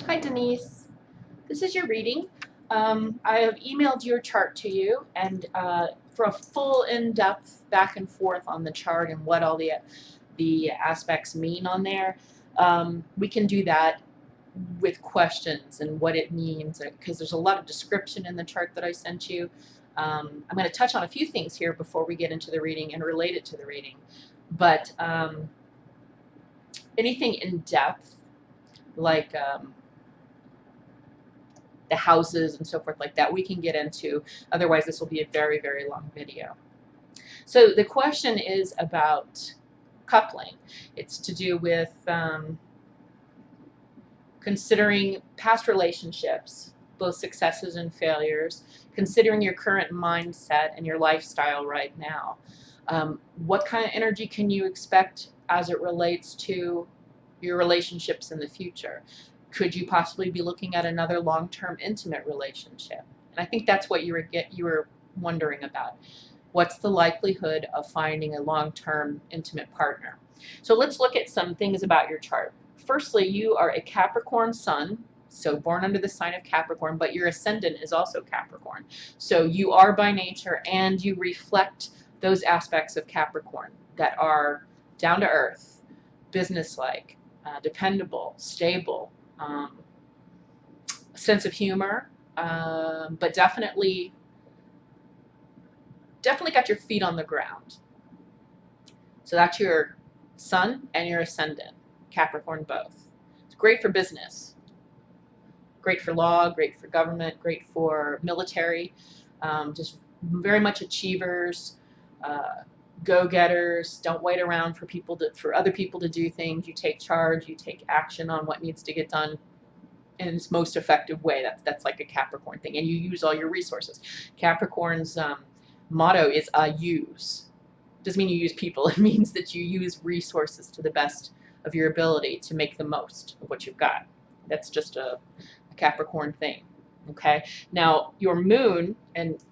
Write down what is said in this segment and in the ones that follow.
Hi, Denise. This is your reading. I have emailed your chart to you, and for a full in-depth back and forth on the chart and what all the aspects mean on there, we can do that with questions and what it means, because there's a lot of description in the chart that I sent you. I'm going to touch on a few things here before we get into the reading and relate it to the reading. But anything in depth, like the houses and so forth like that, we can get into. Otherwise, this will be a very, very long video. So the question is about coupling. It's to do with considering past relationships, both successes and failures, considering your current mindset and your lifestyle right now. What kind of energy can you expect as it relates to your relationships in the future? Could you possibly be looking at another long-term intimate relationship? And I think that's what you were wondering about. What's the likelihood of finding a long-term intimate partner? So let's look at some things about your chart. Firstly, you are a Capricorn sun, so born under the sign of Capricorn, but your ascendant is also Capricorn. So you are by nature, and you reflect those aspects of Capricorn that are down to earth, businesslike, dependable, stable, sense of humor, but definitely got your feet on the ground. So that's your sun and your ascendant, Capricorn both. It's great for business, great for law, great for government, great for military, just very much achievers, go-getters. Don't wait around for other people to do things. You take charge, you take action on what needs to get done in its most effective way. That's like a Capricorn thing, and you use all your resources. Capricorn's motto is use. Doesn't mean you use people. It means that you use resources to the best of your ability to make the most of what you've got. That's just a Capricorn thing. Okay. Now your moon and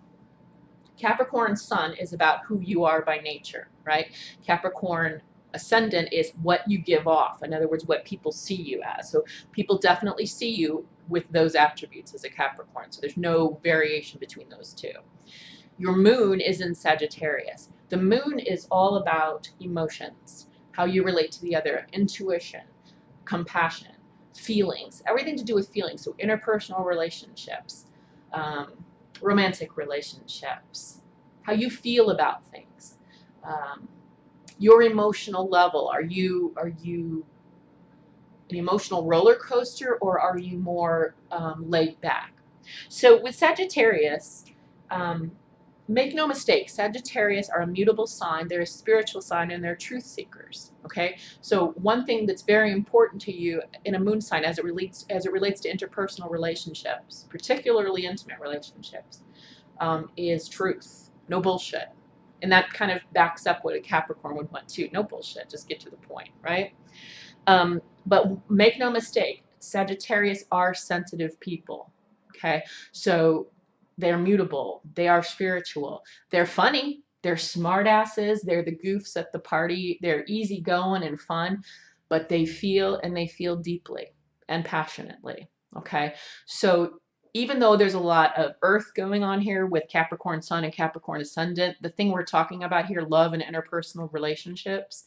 Capricorn sun is about who you are by nature, right? Capricorn ascendant is what you give off. In other words, what people see you as. So people definitely see you with those attributes as a Capricorn. So there's no variation between those two. Your moon is in Sagittarius. The moon is all about emotions, how you relate to the other, intuition, compassion, feelings, everything to do with feelings. So interpersonal relationships, romantic relationships, how you feel about things, your emotional level. Are you an emotional roller coaster, or are you more laid back? So with Sagittarius, make no mistake, Sagittarius are a mutable sign, they're a spiritual sign, and they're truth seekers. Okay, so one thing that's very important to you in a moon sign as it relates to interpersonal relationships, particularly intimate relationships, is truth. No bullshit. And that kind of backs up what a Capricorn would want too. No bullshit, just get to the point, right? But make no mistake, Sagittarius are sensitive people. Okay, so they're mutable, they are spiritual, they're funny, they're smartasses, they're the goofs at the party, they're easygoing and fun, but they feel, and they feel deeply and passionately. Okay, so even though there's a lot of earth going on here with Capricorn sun and Capricorn ascendant, the thing we're talking about here, love and interpersonal relationships,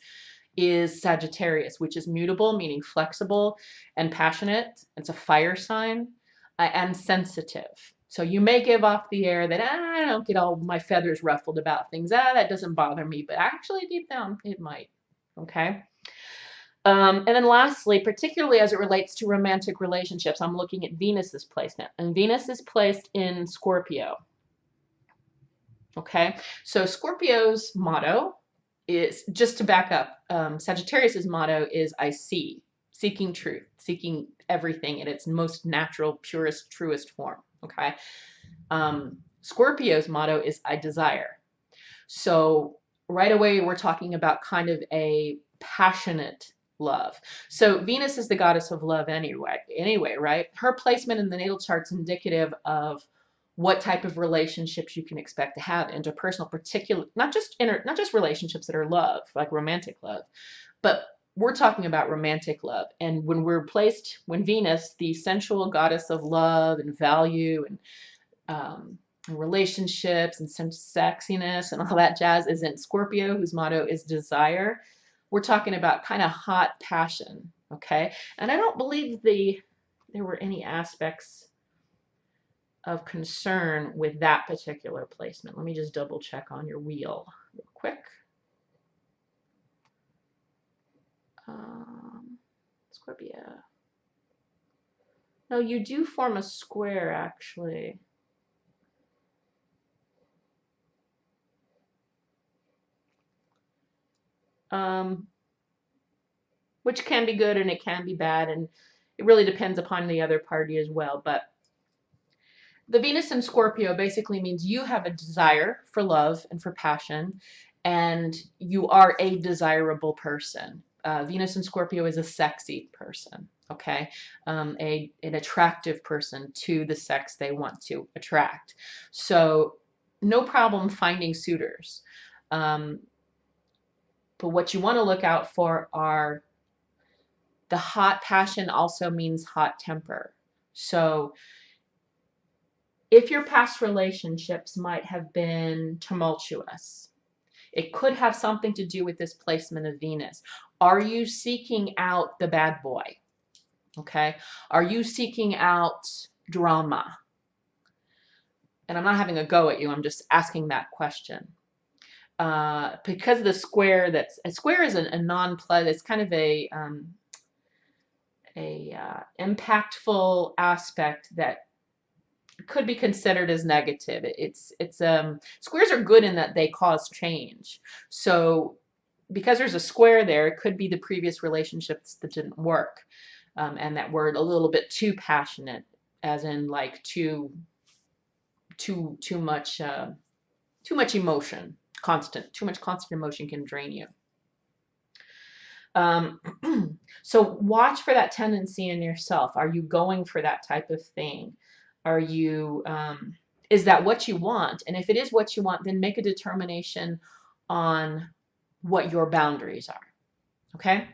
is Sagittarius, which is mutable, meaning flexible and passionate. It's a fire sign, and sensitive. So you may give off the air that I don't get all my feathers ruffled about things. That doesn't bother me, but actually deep down it might. Okay. And then lastly, particularly as it relates to romantic relationships, I'm looking at Venus's placement, and Venus is placed in Scorpio. Okay, so Scorpio's motto is, just to back up, Sagittarius's motto is I see, seeking truth, seeking everything in its most natural, purest, truest form. Okay, Scorpio's motto is I desire. So right away we're talking about kind of a passionate love. So Venus is the goddess of love anyway, right? Her placement in the natal chart's indicative of what type of relationships you can expect to have, interpersonal, particular, not just relationships that are love, like romantic love, but we're talking about romantic love. And when Venus, the sensual goddess of love and value and relationships and some sexiness and all that jazz, is in Scorpio, whose motto is desire, we're talking about kind of hot passion, okay? And I don't believe there were any aspects of concern with that particular placement. Let me just double check on your wheel real quick. Scorpio. No, you do form a square, actually. Which can be good and it can be bad, and it really depends upon the other party as well. But the Venus in Scorpio basically means you have a desire for love and for passion, and you are a desirable person. Venus in Scorpio is a sexy person, okay? An attractive person to the sex they want to attract. So no problem finding suitors. But what you want to look out for are the hot passion also means hot temper. So if your past relationships might have been tumultuous, it could have something to do with this placement of Venus. Are you seeking out the bad boy? Okay. Are you seeking out drama? And I'm not having a go at you. I'm just asking that question. Because the square, a square is a non-play. It's kind of a impactful aspect that could be considered as negative. Squares are good in that they cause change. So because there's a square there, it could be the previous relationships that didn't work, and that were a little bit too passionate, as in like too much emotion, too much constant emotion can drain you. So watch for that tendency in yourself. Are you going for that type of thing? Are you, is that what you want? And if it is what you want, then make a determination on what your boundaries are. Okay?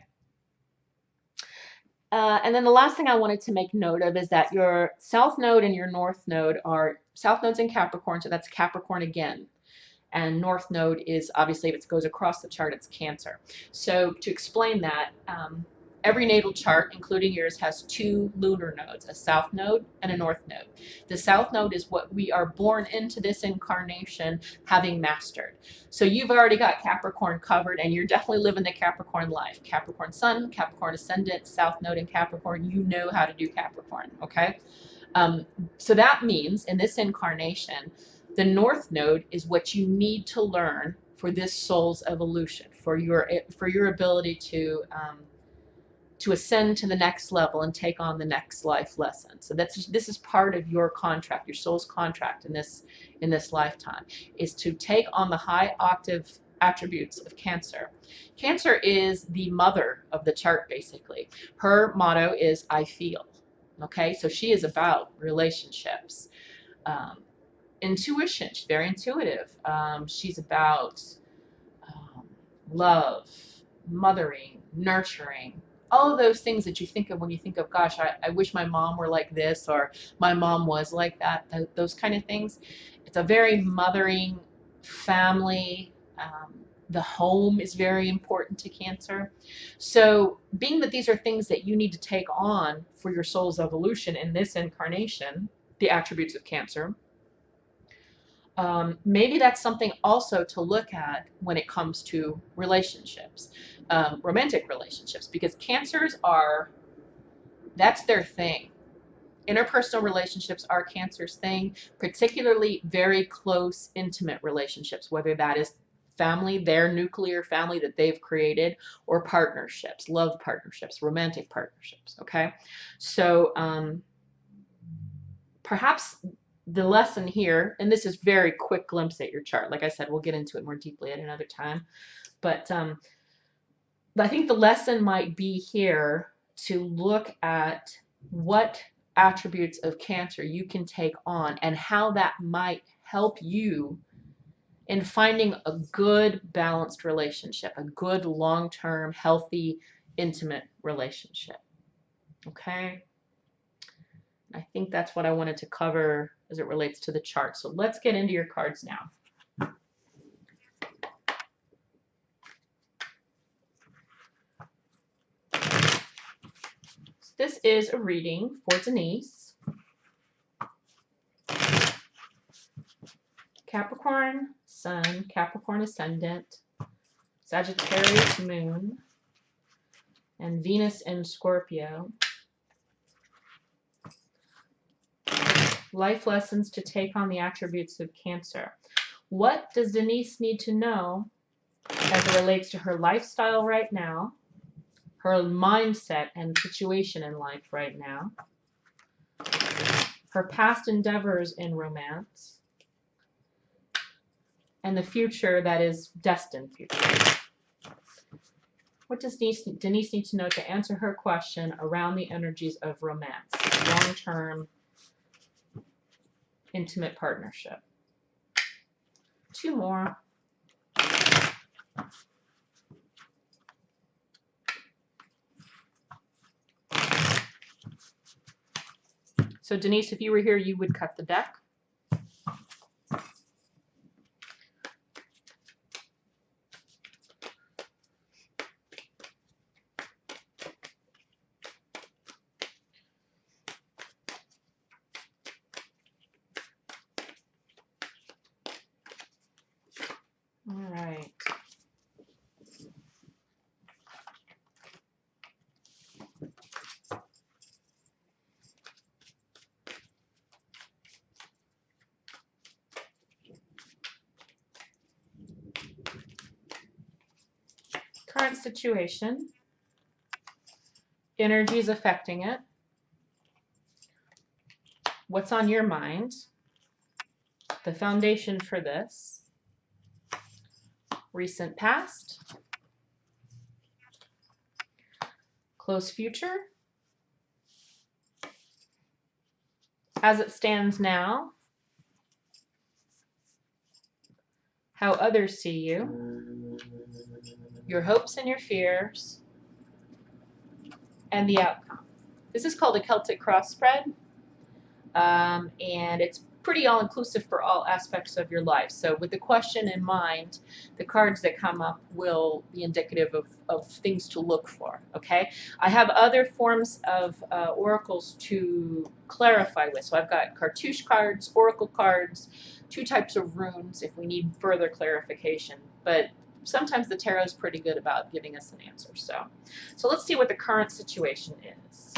And then the last thing I wanted to make note of is that your South Node and your North Node are, South Node's in Capricorn, so that's Capricorn again. And North Node is, obviously, if it goes across the chart, it's Cancer. So to explain that, every natal chart, including yours, has two lunar nodes, a South Node and a North Node. The South Node is what we are born into this incarnation having mastered. So you've already got Capricorn covered, and you're definitely living the Capricorn life. Capricorn Sun, Capricorn Ascendant, South Node in Capricorn, you know how to do Capricorn, okay? So that means, in this incarnation, the North Node is what you need to learn for this soul's evolution, for your ability to ascend to the next level and take on the next life lesson. So this is part of your contract, your soul's contract in this lifetime, is to take on the high octave attributes of Cancer. Cancer is the mother of the chart, basically. Her motto is I feel. Okay, so she is about relationships. Intuition, she's very intuitive. She's about love, mothering, nurturing, all of those things that you think of when you think of, gosh, I wish my mom were like this, or my mom was like that, those kind of things. It's a very mothering family. The home is very important to Cancer. So being that these are things that you need to take on for your soul's evolution in this incarnation, the attributes of Cancer, maybe that's something also to look at when it comes to relationships, romantic relationships, because Cancers that's their thing. Interpersonal relationships are Cancer's thing, particularly very close, intimate relationships, whether that is family, their nuclear family that they've created, or partnerships, love partnerships, romantic partnerships, okay? So perhaps the lesson here, and this is very quick glimpse at your chart. Like I said, we'll get into it more deeply at another time. But I think the lesson might be here to look at what attributes of Cancer you can take on and how that might help you in finding a good balanced relationship, a good long-term healthy intimate relationship. Okay? I think that's what I wanted to cover as it relates to the chart. So let's get into your cards now. This is a reading for Denise. Capricorn Sun, Capricorn Ascendant, Sagittarius Moon, and Venus in Scorpio. Life lessons to take on the attributes of Cancer. What does Denise need to know as it relates to her lifestyle right now, her mindset and situation in life right now, her past endeavors in romance, and the future that is destined future? What does Denise need to know to answer her question around the energies of romance, long-term, intimate partnership? 2 more. So Denise, if you were here, you would cut the deck. All right. Current situation, energies affecting it, what's on your mind, the foundation for this, recent past, close future, as it stands now, how others see you, your hopes and your fears, and the outcome. This is called a Celtic cross spread, and it's pretty all-inclusive for all aspects of your life. So with the question in mind, the cards that come up will be indicative of things to look for, okay? I have other forms of oracles to clarify with. So I've got cartouche cards, oracle cards, 2 types of runes if we need further clarification. But sometimes the tarot is pretty good about giving us an answer. So let's see what the current situation is.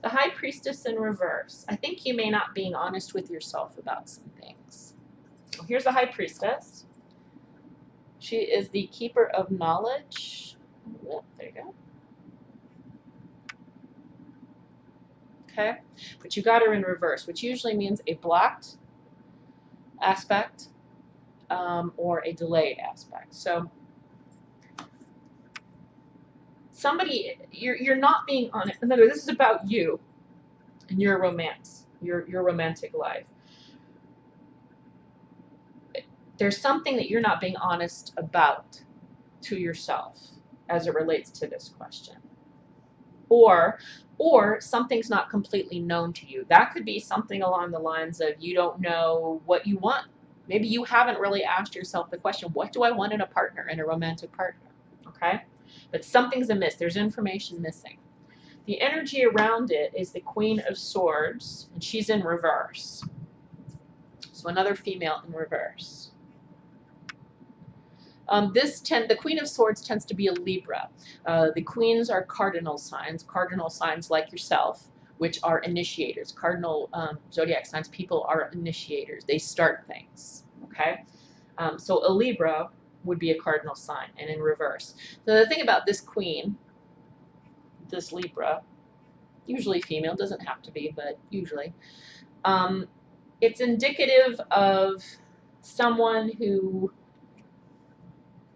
The High Priestess in reverse. I think you may not being honest with yourself about some things. Well, here's the High Priestess. She is the keeper of knowledge. Oh, there you go. Okay, but you got her in reverse, which usually means a blocked aspect or a delayed aspect. So somebody, you're not being honest. In other words, this is about you and your romance, your romantic life. There's something that you're not being honest about to yourself as it relates to this question. Or something's not completely known to you. That could be something along the lines of you don't know what you want. Maybe you haven't really asked yourself the question, what do I want in a partner, in a romantic partner? Okay? But something's amiss. There's information missing. The energy around it is the Queen of Swords, and she's in reverse. So another female in reverse. The Queen of Swords tends to be a Libra. The queens are cardinal signs like yourself, which are initiators. Cardinal zodiac signs, people are initiators. They start things, okay? So a Libra would be a cardinal sign, and in reverse. So the thing about this queen, this Libra, usually female, doesn't have to be, but usually, it's indicative of someone who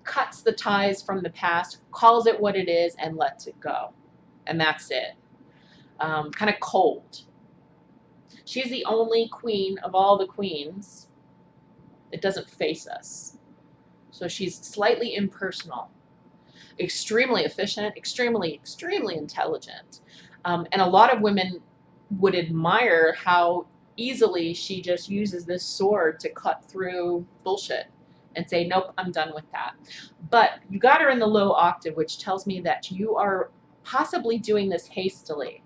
cuts the ties from the past, calls it what it is, and lets it go. And that's it. Kind of cold. She's the only queen of all the queens that doesn't face us. So she's slightly impersonal. extremely efficient, extremely intelligent. And a lot of women would admire how easily she just uses this sword to cut through bullshit and say, nope, I'm done with that. But you got her in the low octave, which tells me that you are possibly doing this hastily.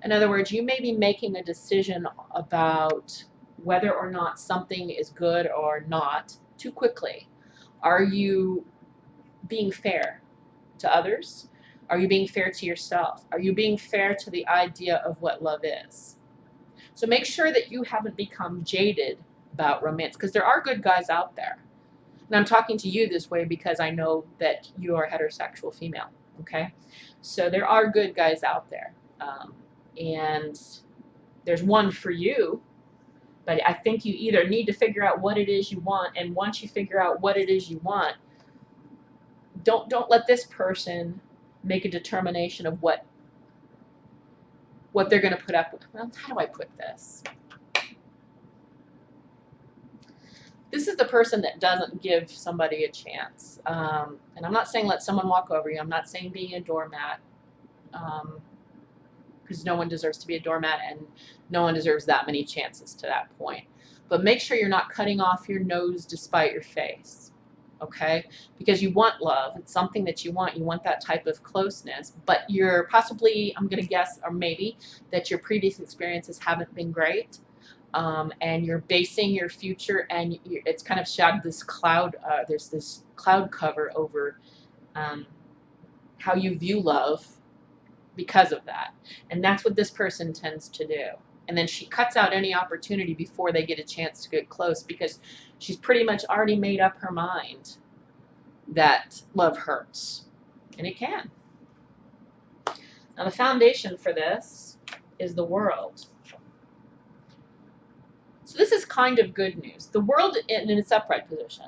In other words, you may be making a decision about whether or not something is good or not too quickly. Are you being fair to others? Are you being fair to yourself? Are you being fair to the idea of what love is? So make sure that you haven't become jaded about romance, because there are good guys out there. And I'm talking to you this way because I know that you are a heterosexual female, okay? So there are good guys out there. And there's one for you, but I think you either need to figure out what it is you want, and once you figure out what it is you want, don't let this person make a determination of what they're going to put up with. Well, how do I put this? This is the person that doesn't give somebody a chance. And I'm not saying let someone walk over you. I'm not saying being a doormat. Because no one deserves to be a doormat, and no one deserves that many chances to that point. But make sure you're not cutting off your nose despite your face, okay? Because you want love. It's something that you want. You want that type of closeness, but you're possibly, I'm going to guess, or maybe, that your previous experiences haven't been great, and you're basing your future, and it's kind of shadowed this cloud, there's this cloud cover over how you view love, because of that. And that's what this person tends to do. And then she cuts out any opportunity before they get a chance to get close, because she's pretty much already made up her mind that love hurts. And it can. Now the foundation for this is the World. So this is kind of good news. The World in its upright position.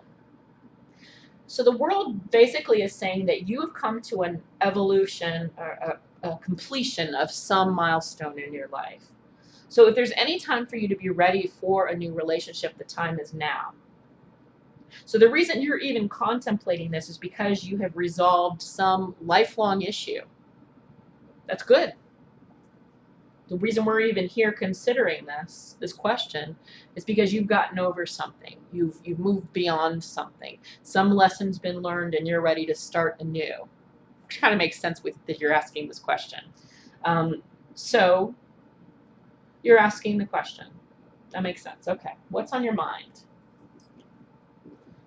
So the World basically is saying that you have come to an evolution, or a completion of some milestone in your life. So if there's any time for you to be ready for a new relationship, the time is now. So the reason you're even contemplating this is because you have resolved some lifelong issue. That's good. The reason we're even here considering this question is because you've gotten over something. You've moved beyond something. Some lesson's been learned, and you're ready to start anew. Which kind of makes sense with that you're asking this question. So you're asking the question. That makes sense. Okay. What's on your mind?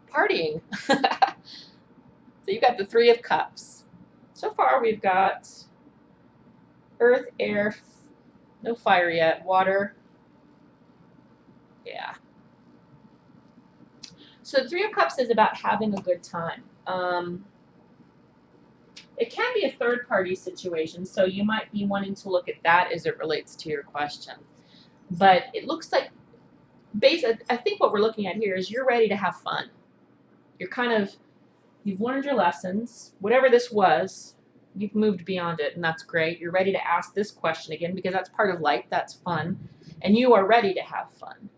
Partying. So you've got the Three of Cups. So far we've got earth, air, no fire yet, water. Yeah. So the Three of Cups is about having a good time. It can be a third-party situation, so you might be wanting to look at that as it relates to your question. But it looks like, I think what we're looking at here is you're ready to have fun. You've learned your lessons. Whatever this was, you've moved beyond it, and that's great. You're ready to ask this question again, because that's part of life. That's fun. And you are ready to have fun.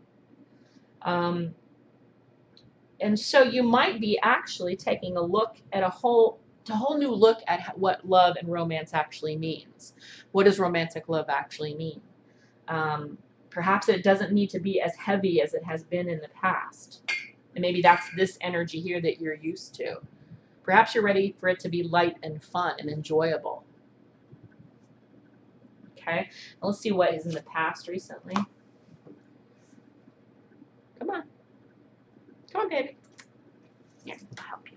And so you might be actually taking a look at a whole new look at what love and romance actually means. What does romantic love actually mean? Perhaps it doesn't need to be as heavy as it has been in the past. And maybe that's this energy here that you're used to. Perhaps you're ready for it to be light and fun and enjoyable. Okay? Now let's see what is in the past recently. Come on. Come on, baby. Here, I'll help you.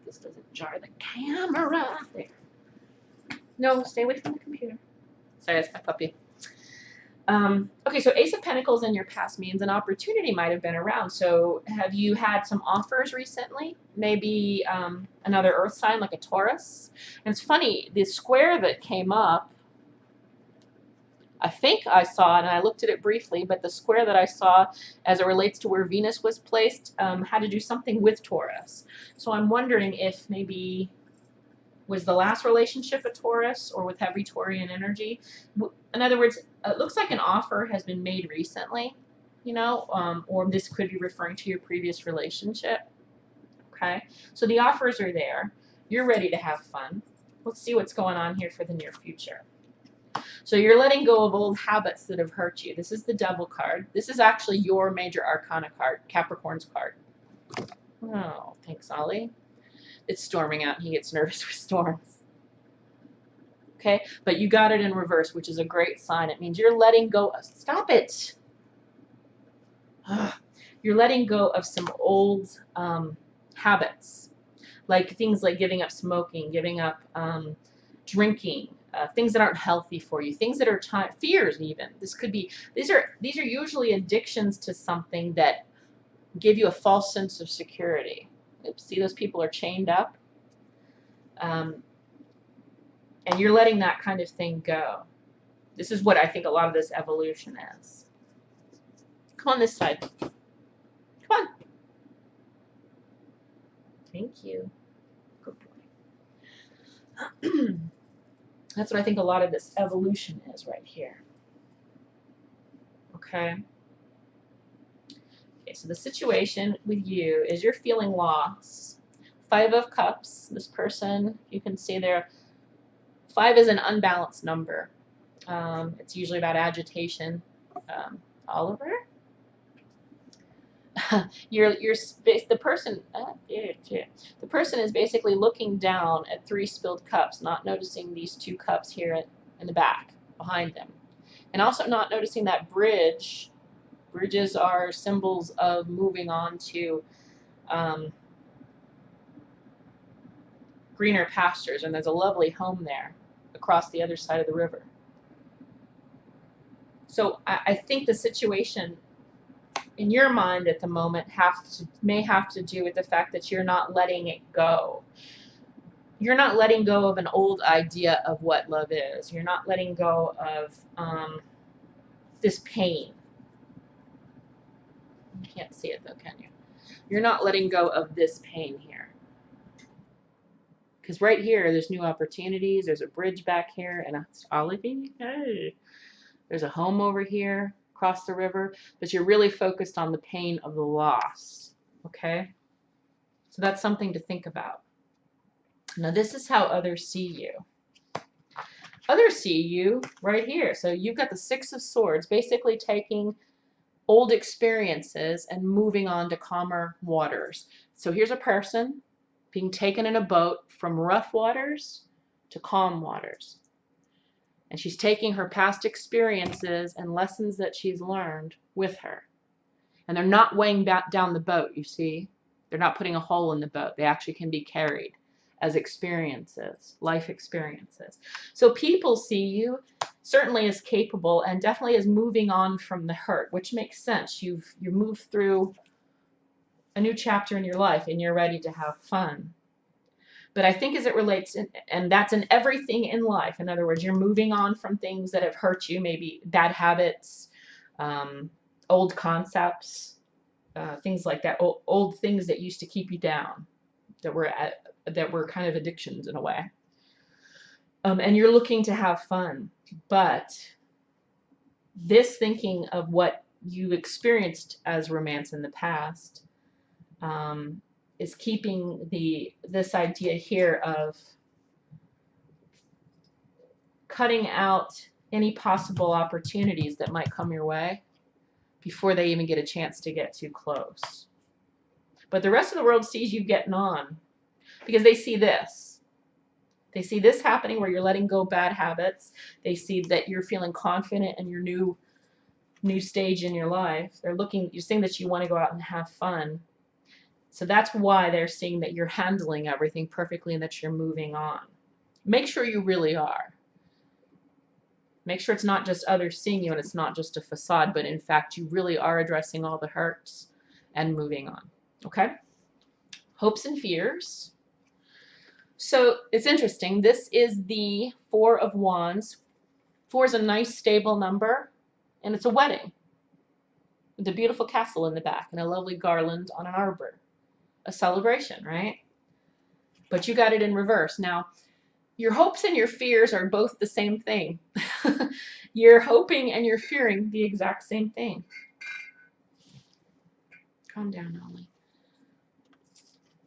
This doesn't jar the camera. There. No, stay away from the computer. Sorry, that's my puppy. Okay, so Ace of Pentacles in your past means an opportunity might have been around. So have you had some offers recently? Maybe another earth sign like a Taurus? And it's funny, the square that came up, I think I saw, and I looked at it briefly, but the square that I saw as it relates to where Venus was placed had to do something with Taurus. So I'm wondering if maybe was the last relationship a Taurus or with heavy Taurian energy? In other words, it looks like an offer has been made recently, you know, or this could be referring to your previous relationship. Okay, so the offers are there. You're ready to have fun. Let's see what's going on here for the near future. So you're letting go of old habits that have hurt you. This is the Devil card. This is actually your major arcana card, Capricorn's card. Oh, thanks, Ollie. It's storming out and he gets nervous with storms. Okay, but you got it in reverse, which is a great sign. It means you're letting go of, stop it. You're letting go of some old habits, like things like giving up smoking, giving up drinking, things that aren't healthy for you, things that are fears even. This could be, these are usually addictions to something that give you a false sense of security. Oops, see, those people are chained up. And you're letting that kind of thing go. This is what I think a lot of this evolution is. Come on this side. Come on. Thank you. Good boy. That's what I think a lot of this evolution is right here. Okay. Okay, so the situation with you is you're feeling lost. 5 of Cups. This person, you can see there, 5 is an unbalanced number. It's usually about agitation. Oliver? The person is basically looking down at 3 spilled cups, not noticing these 2 cups here in the back behind them, and also not noticing that bridge. Bridges are symbols of moving on to greener pastures, and there's a lovely home there across the other side of the river. So I think the situation in your mind at the moment may have to do with the fact that you're not letting it go. You're not letting go of an old idea of what love is. You're not letting go of this pain. You can't see it though, can you? You're not letting go of this pain here. Because right here, there's new opportunities. There's a bridge back here, and it's Olivie. Hey. There's a home over here across the river, but you're really focused on the pain of the loss. Okay? So that's something to think about. Now, this is how others see you. Others see you right here. So you've got the 6 of Swords, basically taking old experiences and moving on to calmer waters. So here's a person being taken in a boat from rough waters to calm waters. And she's taking her past experiences and lessons that she's learned with her. And they're not weighing back down the boat, you see. They're not putting a hole in the boat. They actually can be carried as experiences, life experiences. So people see you certainly as capable and definitely as moving on from the hurt, which makes sense. You moved through a new chapter in your life and you're ready to have fun. But I think as it relates, and that's in everything in life. In other words, you're moving on from things that have hurt you, maybe bad habits, old concepts, things like that, old things that used to keep you down, that were kind of addictions in a way. And you're looking to have fun. But this thinking of what you experienced as romance in the past is keeping this idea here of cutting out any possible opportunities that might come your way before they even get a chance to get too close. But the rest of the world sees you getting on because they see this. They see this happening where you're letting go bad habits. They see that you're feeling confident in your new stage in your life. You're seeing that you want to go out and have fun. So that's why they're seeing that you're handling everything perfectly and that you're moving on. Make sure you really are. Make sure it's not just others seeing you and it's not just a facade, but in fact you really are addressing all the hurts and moving on. Okay? Hopes and fears. So it's interesting. This is the 4 of Wands. 4 is a nice stable number and it's a wedding with a beautiful castle in the back and a lovely garland on an arbor. A celebration, right? But you got it in reverse. Now, your hopes and your fears are both the same thing. You're hoping and you're fearing the exact same thing. Calm down, Ollie.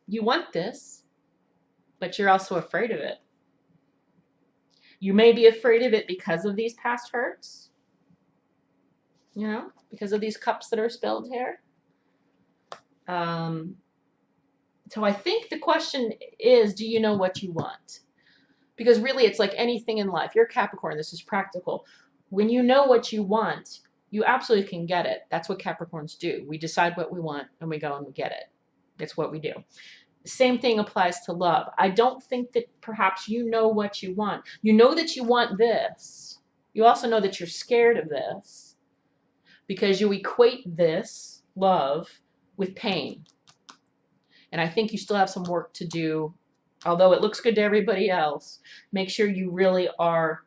You want this, but you're also afraid of it. You may be afraid of it because of these past hurts, you know, because of these cups that are spilled here. So I think the question is, do you know what you want? Because really, it's like anything in life. You're Capricorn. This is practical. When you know what you want, you absolutely can get it. That's what Capricorns do. We decide what we want, and we go and we get it. That's what we do. Same thing applies to love. I don't think that perhaps you know what you want. You know that you want this. You also know that you're scared of this because you equate this, love, with pain. And I think you still have some work to do. Although it looks good to everybody else, make sure you really are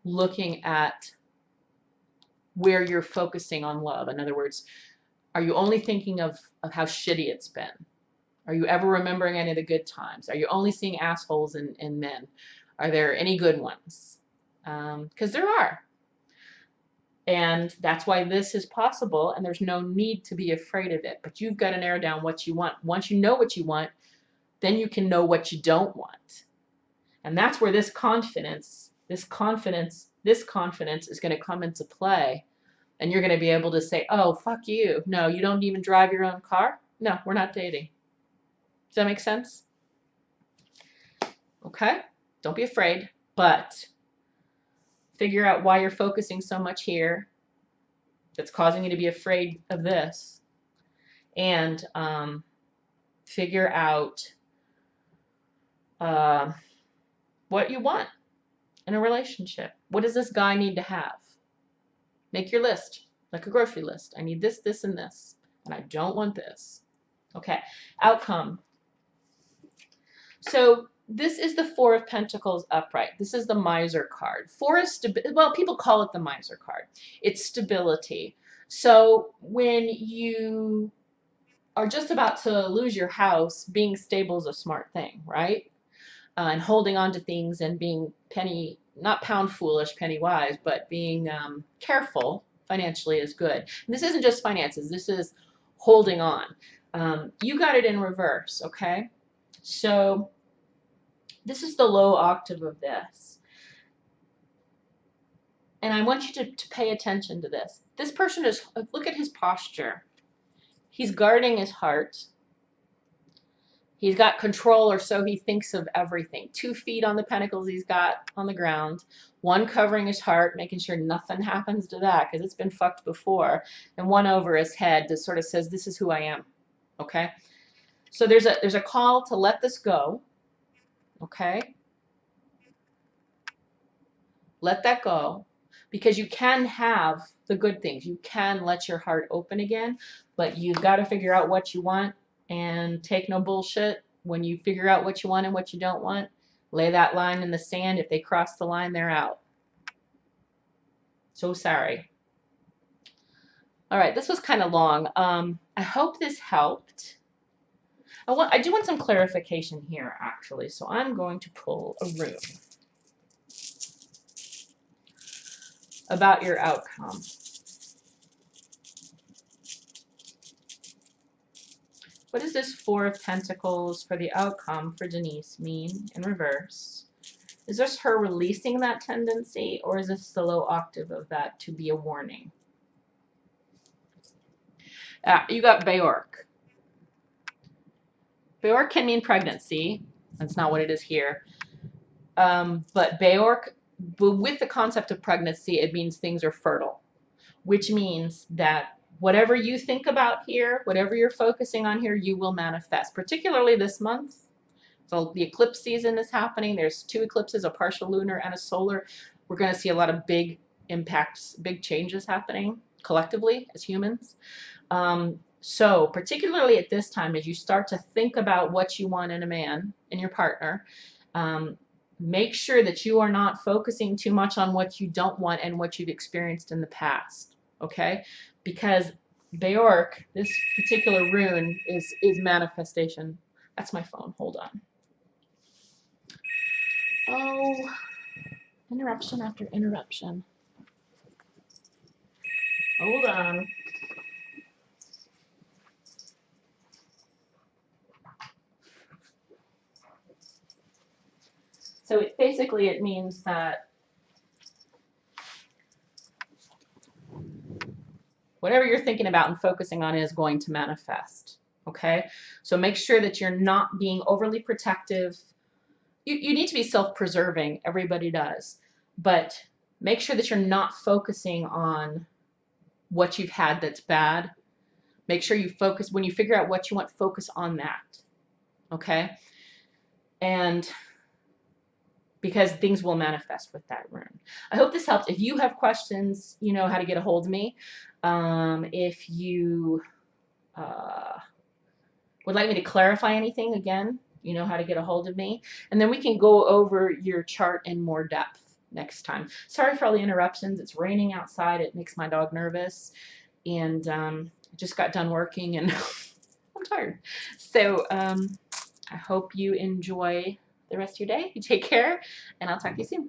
looking at where you're focusing on love. In other words, are you only thinking of how shitty it's been? Are you ever remembering any of the good times? Are you only seeing assholes in men? Are there any good ones? Because there are. And that's why this is possible, and there's no need to be afraid of it. But you've got to narrow down what you want. Once you know what you want, then you can know what you don't want. And that's where this confidence is going to come into play. And you're going to be able to say, oh, fuck you. No, you don't even drive your own car? No, we're not dating. Does that make sense? Okay? Don't be afraid, but figure out why you're focusing so much here that's causing you to be afraid of this. And figure out what you want in a relationship. What does this guy need to have? Make your list, like a grocery list. I need this, this, and this. And I don't want this. Okay, outcome. So this is the Four of Pentacles upright. This is the Miser card. Four is well, people call it the Miser card. It's stability. So when you are just about to lose your house, being stable is a smart thing, right? And holding on to things and being not pound foolish, penny wise, but being careful financially is good. And this isn't just finances. This is holding on. You got it in reverse, okay? So this is the low octave of this. And I want you to pay attention to this. This person is, look at his posture. He's guarding his heart. He's got control, or so he thinks, of everything. 2 feet on the pentacles he's got on the ground. 1 covering his heart, making sure nothing happens to that, because it's been fucked before. And 1 over his head that sort of says, this is who I am. Okay? So there's a call to let this go. Okay? Let that go. Because you can have the good things. You can let your heart open again. But you've got to figure out what you want. And take no bullshit. When you figure out what you want and what you don't want, lay that line in the sand. If they cross the line, they're out. So sorry. All right, this was kind of long. I hope this helped. I do want some clarification here, actually. So I'm going to pull a room about your outcome. What does this Four of Pentacles for the outcome for Denise mean in reverse? Is this her releasing that tendency, or is this the low octave of that to be a warning? You got Beork. Beork can mean pregnancy. That's not what it is here. But Beork, with the concept of pregnancy, it means things are fertile, which means that whatever you think about here, whatever you're focusing on here, you will manifest, particularly this month. So the eclipse season is happening. There's 2 eclipses, a partial lunar and a solar. We're going to see a lot of big impacts, big changes happening collectively as humans. So particularly at this time, as you start to think about what you want in a man, in your partner, make sure that you are not focusing too much on what you don't want and what you've experienced in the past. Okay? Because Beork, this particular rune, is manifestation. That's my phone. Hold on. Oh, interruption after interruption. Hold on. So it basically, it means that whatever you're thinking about and focusing on is going to manifest. Okay? So make sure that you're not being overly protective. You need to be self-preserving. Everybody does. But make sure that you're not focusing on what you've had that's bad. Make sure you focus, when you figure out what you want, focus on that. Okay? And because things will manifest with that rune. I hope this helped. If you have questions, you know how to get a hold of me. If you would like me to clarify anything, again, you know how to get a hold of me. And then we can go over your chart in more depth next time. Sorry for all the interruptions. It's raining outside. It makes my dog nervous. And I just got done working and I'm tired. So I hope you enjoy the rest of your day. You take care, and I'll talk to you soon.